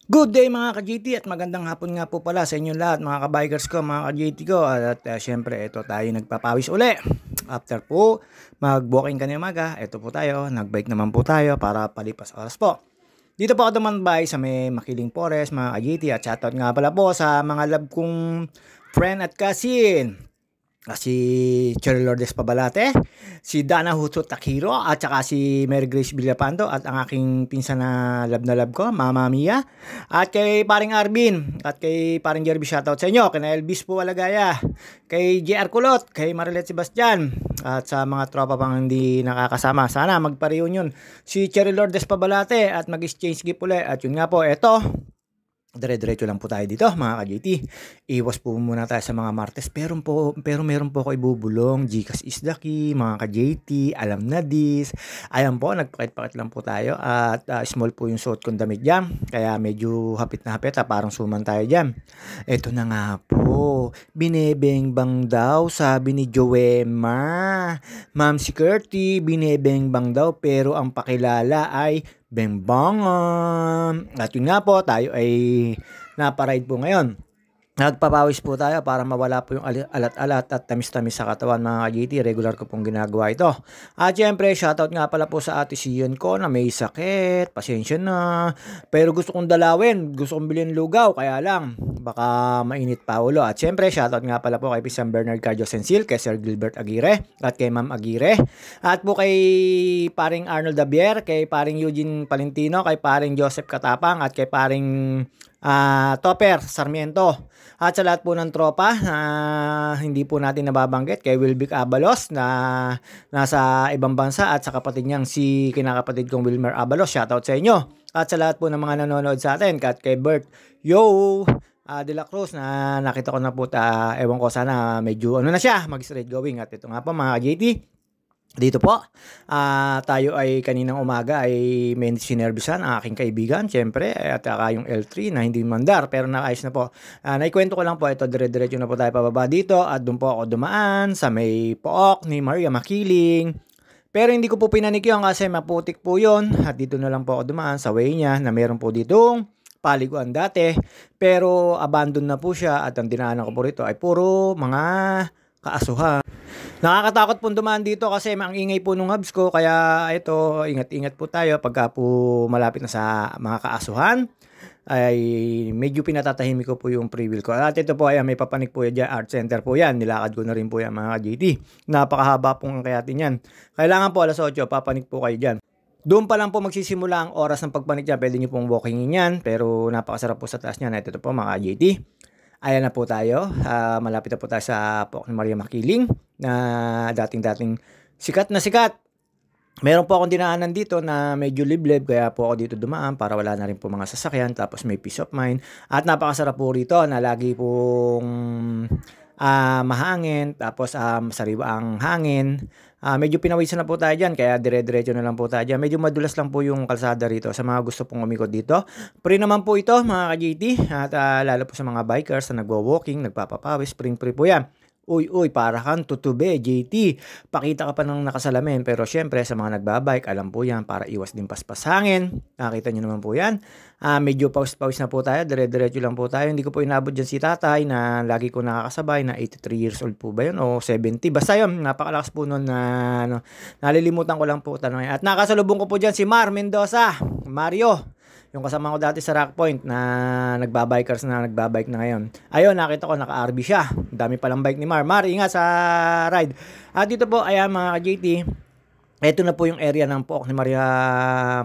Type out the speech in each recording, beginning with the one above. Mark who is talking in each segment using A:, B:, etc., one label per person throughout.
A: Good day mga ka-GT at magandang hapon nga po pala sa inyong lahat mga ka-bikers ko, mga ka-GT ko. At syempre ito tayo nagpapawis uli. After po mag-walking kanina umaga, ito po tayo, nag-bike naman po tayo para palipas oras po. Dito po ako dumambay sa may Makiling Forest mga ka-GT at shoutout nga pala po sa mga love kong friend at cousin. Si Cherry Lourdes Pabalate, si Dana Huso Takiro, at saka si Mary Grace Villapando, at ang aking pinsan na love ko, Mama Mia, at kay paring Arvin, at kay paring Jerby, shoutout sa inyo, kay Elvis po Alagaya, kay JR Kulot, kay Marilet Sebastian, at sa mga tropa pang hindi nakakasama. Sana magpa-reunion si Cherry Lourdes Pabalate at mag-exchange gift ulit. At yun nga po, eto, dire-diretso lang po tayo dito mga ka-JT. Iwas po muna tayo sa mga Martes. Pero meron po ako ibubulong. Gcash is the key, mga ka-JT. Alam na this. Ayan po, nagpakit-pakit lang po tayo. At small po yung suot kong damit dyan. Kaya medyo hapit na hapit. Parang suman tayo dyan. Ito na nga po. Binebengbang daw, sabi ni Joema. Ma'am si Curty, binebengbang daw. Pero ang pakilala ay Bembangan. At yun nga po, tayo ay naparide po ngayon. Nagpapawis po tayo para mawala po yung alat-alat at tamis-tamis sa katawan mga ka-GT. Regular ko pong ginagawa ito. At syempre, shoutout nga pala po sa ate Siyon ko na may sakit. Pasensya na. Pero gusto kong dalawin. Gusto kong bilhin lugaw. Kaya lang, baka mainit pa ulo. At syempre, shoutout nga pala po kay San Bernard Cardio Sensil, kay Sir Gilbert Aguirre, at kay Ma'am Aguirre. At po kay paring Arnold Dabier, kay paring Eugene Palentino, kay paring Joseph Katapang, at kay paring Topper Sarmiento. At sa lahat po ng tropa hindi po natin nababanggit, kay Wilbic Abalos na nasa ibang bansa, at sa kapatid niyang si kinakapatid kong Wilmer Abalos, shoutout sa inyo. At sa lahat po ng mga nanonood sa atin, at kay Bert De La Cruz na nakita ko na po, ewan ko, sana medyo na siya mag-straight going. At ito nga po mga JT, dito po, tayo ay kaninang umaga ay may sinervisan ang aking kaibigan, syempre, at saka yung L3 na hindi mandar, pero naayos na po. Naikwento ko lang po, ito dire-diretso na po tayo pababa dito, at doon po ako dumaan sa may pook ni Maria Makiling. Pero hindi ko po pinanikyon kasi maputik po yun, at dito na lang po ako dumaan sa way niya na meron po ditong paliguan dati, pero abandon na po siya, at ang dinaanan ko po rito ay puro mga kaasuhan. Nakakatakot po dumaan dito kasi ang ingay po nung hubs ko, kaya ito, ingat-ingat po tayo pagka po malapit na sa mga kaasuhan. Ay medyo pinatatahimik ko po yung pre-wheel ko. At ito po ay may papanik po yan, art center po yan. Nilakad ko na rin po yan mga JT. Napakahaba pong kayatin yan. Kailangan po alas 8, papanik po kayo dyan. Doon pa lang po magsisimula ang oras ng pagpanik dyan. Pwede nyo pong walkingin yan, pero napakasarap po sa taas niyan. Ito po mga JT. Ayan na po tayo. Malapit na po tayo sa Pook ni Maria Makiling na dating-dating sikat na sikat. Meron po akong dinaanan dito na medyo liblib, kaya po ako dito dumaan para wala na rin po mga sasakyan, tapos may peace of mind. At napakasarap po rito na lagi pong mahangin, tapos sariwa ang hangin. Medyo pinawisan na po tayo dyan, kaya dire-diretso na lang po tayo dyan. Medyo madulas lang po yung kalsada rito sa mga gusto pong umikot dito. Free naman po ito mga ka-GT, at lalo po sa mga bikers na nagwo-walking, nagpapapawis, free po yan. Uy, para kang tutube, JT. Pakita ka pa ng nakasalamin. Pero syempre, sa mga nagbabike, alam po yan, para iwas din paspas hangin. Nakita nyo naman po yan. Medyo pause na po tayo. Dire-diretso lang po tayo. Hindi ko po inabot dyan si tatay na lagi ko nakakasabay na 83 years old po ba yun? O 70? Basta yun, napakalakas po nun na nalilimutan ko lang po tanongin. At nakasalubong ko po dyan si Mar Mendoza. Mario. Yung kasama ko dati sa Rock Point na nagbabike na ngayon. Ayun, nakita ko naka-RB siya. Dami palang bike ni Mar. Mar, ingat sa ride. At dito po, ayan mga ka-JT, ito na po yung area ng Pook ni Maria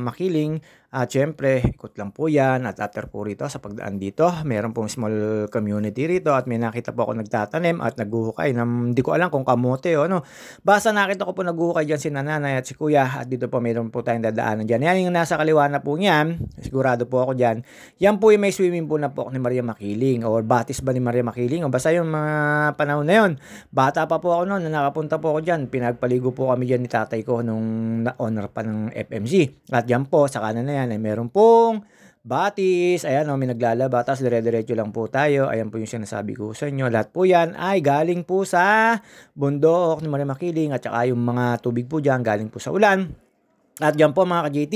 A: Makiling. At syempre, ikot lang po yan. At after po rito, sa pagdaan dito, meron pong small community rito. At may nakita po ako nagtatanim at naghuhukay. Hindi ko alam kung kamote o ano. Basta nakita ko po naghuhukay dyan si nanay at si kuya. At dito po meron po tayong dadaanan dyan. Yan yung nasa kaliwa na po niyan. Sigurado po ako dyan. Yan po yung may swimming pool na Pook ni Maria Makiling. O batis ba ni Maria Makiling? O basta yung mga panahon na yun. Bata pa po ako noon na nakapunta po ako dyan. Pinagpaligo po kami dyan ni tatay ko nung na-honor pa ng FMC. At yan po, sa kanan na yan, ay meron pong batis. Ayan o, may naglalaba. Tapos dire-diretso lang po tayo. Ayan po yung sinasabi ko sa inyo. Lahat po yan ay galing po sa bundok ni Maria Makiling. At saka yung mga tubig po dyan galing po sa ulan. At yan po mga ka-JT,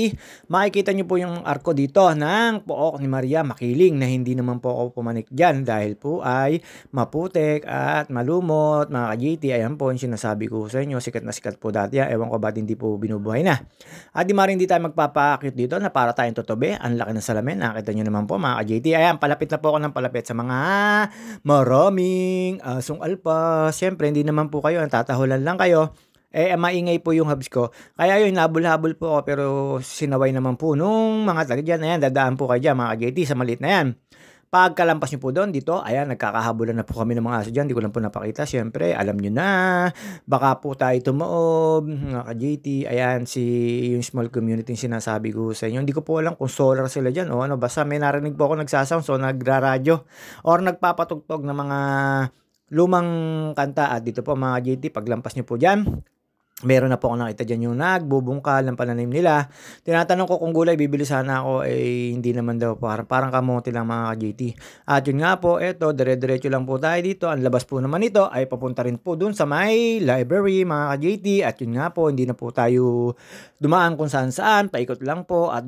A: makikita nyo po yung arko dito ng Pook ni Maria Makiling na hindi naman po ako pumanik dyan dahil po ay maputik at malumot mga ka-JT. Ayan po yung sinasabi ko sa inyo, sikat na sikat po dati. Ewan ko ba't hindi po binubuhay na. At di maring hindi tayo magpapakit dito na para tayong tutubi. Ang laki ng salamin, nakita nyo naman po mga ka-JT. Ayan, palapit na po ako ng palapit sa mga maraming asong alpas. Siyempre, hindi naman po kayo, tatahulan lang kayo. Maingay po yung hubs ko. Kaya yun, habol-habol po ako pero sinaway naman po nung mga taga dyan. Ayan, dadaan po kayo dyan mga JT sa maliit na yan. Pagkalampas nyo po doon, dito, ayan, nagkakahabulan na po kami ng mga aso dyan. Di ko lang po napakita. Siyempre, alam nyo na, baka po tayo tumaob, mga ka-JT. Ayan, yung small community yung sinasabi ko sa inyo. Hindi ko po alam kung solar sila dyan o ano. Basta may narinig po ako nagsasound, so nagraradyo or nagpapatugtog ng mga lumang kanta. At dito po mga JT, paglampas nyo po dyan, meron na po ako nakita dyan yung nagbubungkal ng pananim nila. Tinatanong ko kung gulay, bibili sana ako. Hindi naman daw. Parang kamote lang mga ka-JT. At yun nga po, eto, dire-diretso lang po tayo dito. Ang labas po naman ito ay papunta rin po dun sa may library mga ka-JT. At yun nga po, hindi na po tayo dumaan kung saan-saan. Paikot lang po. At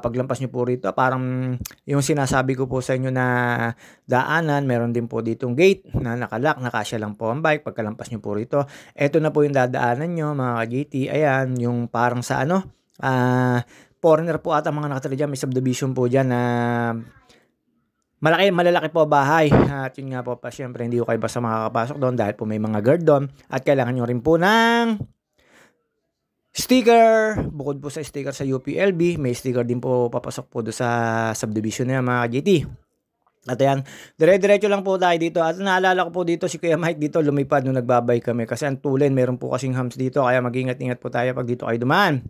A: paglampas nyo po rito, parang yung sinasabi ko po sa inyo na daanan, meron din po ditong gate na nakalock, nakasya lang po ang bike. Pagkalampas nyo po rito, eto na po yung dadaanan nyo mga ka-JT. Ayan, yung parang sa ano, foreigner po ata mga nakatira dyan. May subdivision po dyan na malalaki po bahay. At yun nga po pa, syempre hindi ko kayo basta makakapasok doon dahil po may mga guard doon. At kailangan nyo rin po ng sticker. Bukod po sa sticker sa UPLB, may sticker din po papasok po doon sa subdivision na yan mga ka-JT. At ayan, dire-diretso lang po tayo dito. At naalala ko po dito si Kuya Mike dito lumipad nung nagbabay kami. Kasi ang tulen, meron po kasing hams dito. Kaya mag-ingat-ingat po tayo pag dito kayo dumaan.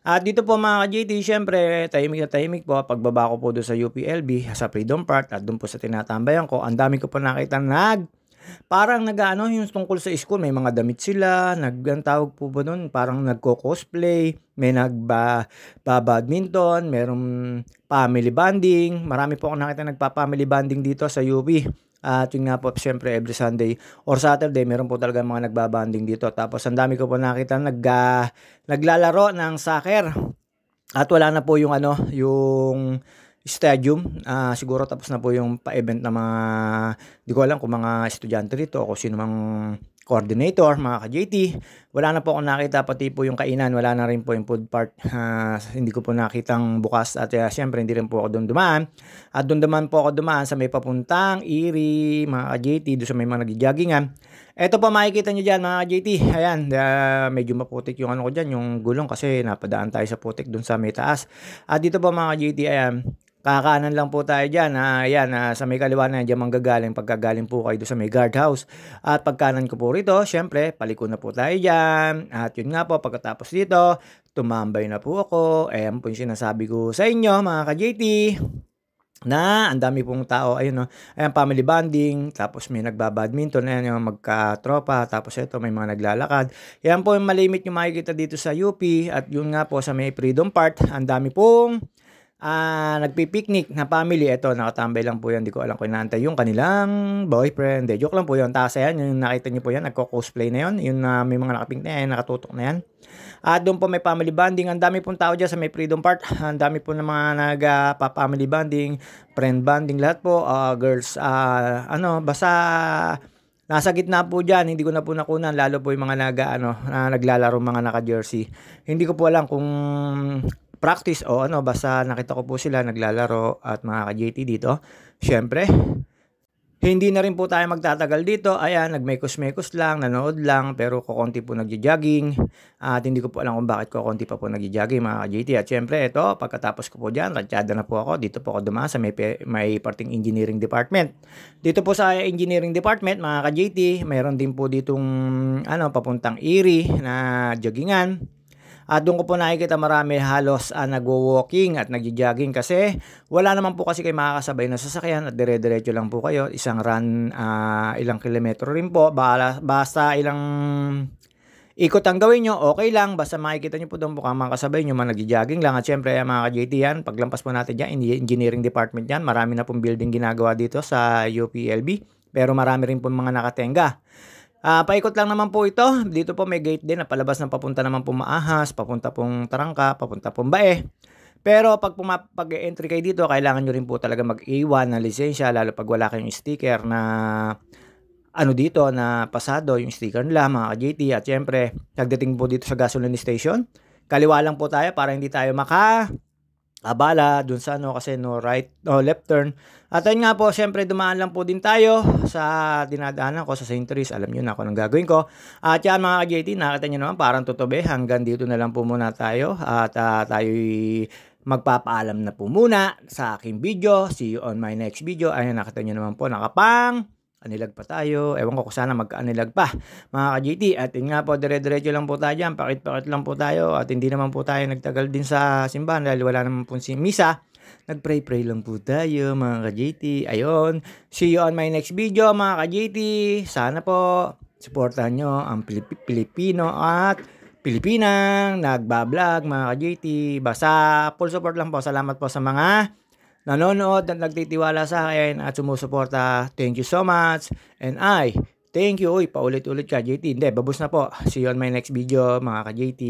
A: At dito po mga ka-JT, syempre, tahimik na tahimik po. Pagbaba ko po doon sa UPLB, sa Freedom Park, at doon po sa tinatambayan ko, ang dami ko po nakita parang yung tungkol sa school, may mga damit sila, ang tawag po ba nun, parang nagko-cosplay, may badminton, merong family bonding, marami po akong nakita nagpa-family bonding dito sa UP. At yun nga po, siyempre every Sunday or Saturday, meron po talaga mga nagbabanding dito. Tapos ang dami ko po nakita naglalaro ng soccer. At wala na po yung yung stadium. Siguro tapos na po yung pa-event na mga, di ko alam kung mga estudyante rito o kung sino mang coordinator, mga ka-JT. Wala na po akong nakita, pati po yung kainan, wala na rin po yung food part. Hindi ko po nakitang bukas at siyempre hindi rin po ako doon dumaan. At doon naman po ako dumaan sa may papuntang Erie, mga ka-JT, doon sa may mga nag-joggingan. Ito po makikita nyo dyan mga ka-JT. Ayan, medyo maputik yung ano ko dyan, yung gulong kasi napadaan tayo sa putik doon sa may taas. At dito po mga ka-JT, ayan, kakanan lang po tayo dyan. Ayan, sa may kaliwa na dyan manggagaling. Pagkagaling po kayo doon sa may guardhouse. At pagkanan ko po rito, syempre, paliko na po tayo dyan. At yun nga po, pagkatapos dito, tumambay na po ako. Ayan po yung sinasabi ko sa inyo, mga ka-JT, na ang dami pong tao, ayun no, ayan, family bonding, tapos may nagbabadminton, ayan yung magkatropa, tapos ito may mga naglalakad. Yan po yung malimit yung makikita dito sa UP. At yun nga po sa may Freedom Park, ang dami pong nagpipiknik na family. Ito, nakatambay lang po yan. Di ko alam kung inaantay yung kanilang boyfriend. Joke lang po yun. Tapos yan, yung nakita niyo po yan, nagko-cosplay na yun. Yung may mga nakapink na yan, nakatutok na yan. At doon po may family bonding. Ang dami pong tao dyan sa may Freedom Park. Ang dami po ng mga nagpa-family bonding, friend bonding, lahat po. Girls, basta nasa gitna po dyan. Hindi ko na po nakunan. Lalo po yung mga naglalaro, mga naka-jersey. Hindi ko po alam kung practice o basta nakita ko po sila naglalaro. At mga ka-JT dito, syempre, hindi na rin po tayo magtatagal dito. Ayan, nagmekos-mekos lang, nanood lang, pero kukonti po nagja-jogging. At hindi ko po alam kung bakit kukonti pa po nagja-jogging mga ka-JT. At syempre, ito, pagkatapos ko po dyan, ratsyada na po ako. Dito po ako dumaan sa may parting engineering department. Dito po sa engineering department, mga ka-JT, mayroon din po ditong papuntang Erie na joggingan. At doon ko po nakikita marami halos nagwo-walking at nagjo-jogging kasi wala naman po kasi kayo makakasabay na sasakyan at dire-diretso lang po kayo. Isang run, ilang kilometro rin po. Basta ilang ikot ang gawin nyo, okay lang. Basta makikita nyo po doon po kang makasabay nyo, nagjo-jogging lang. At syempre mga ka-JT yan, paglampas po natin dyan, engineering department yan. Marami na pong building ginagawa dito sa UPLB. Pero marami rin po mga nakatenga. Paikot lang naman po ito. Dito po may gate din na palabas ng papunta naman po Maahas, papunta pong Tarangka, papunta pong Bae. Pero pag-entry kayo dito, kailangan nyo rin po talaga mag-iwan ng lisensya, lalo pag wala kayong sticker na ano dito na pasado, yung sticker nila mga ka-JT. At syempre, pagdating po dito sa gasoline station, kaliwa lang po tayo para hindi tayo abala dun sa ano kasi no right no left turn. At ayun nga po, syempre dumaan lang po din tayo sa dinadaanan ko sa St. Therese. Alam niyo na ako nang gagawin ko. At yan mga ka-JT, nakita niyo naman parang tutubi. Hanggang dito na lang po muna tayo. At tayo'y magpapaalam na po muna sa aking video. See you on my next video. Ayun, nakita niyo naman po nakapang anilag pa tayo. Ewan ko kung sana magka-anilag pa mga ka-GT. At yun nga po, dire-diretso lang po tayo dyan. Pakit-pakit lang po tayo. At hindi naman po tayo nagtagal din sa simbahan dahil wala naman po si misa. Nag-pray-pray lang po tayo mga ka-GT. Ayun. See you on my next video mga ka-GT. Sana po supportahan nyo ang Pilipino at Pilipinang nagbablog mga ka-GT. Basta full support lang po. Salamat po sa mga nanonood at nagtitiwala sa akin at sumusuporta. Thank you so much. And thank you. Uy, paulit-ulit ka, JT. Hindi, babus na po. See you on my next video, mga ka-JT.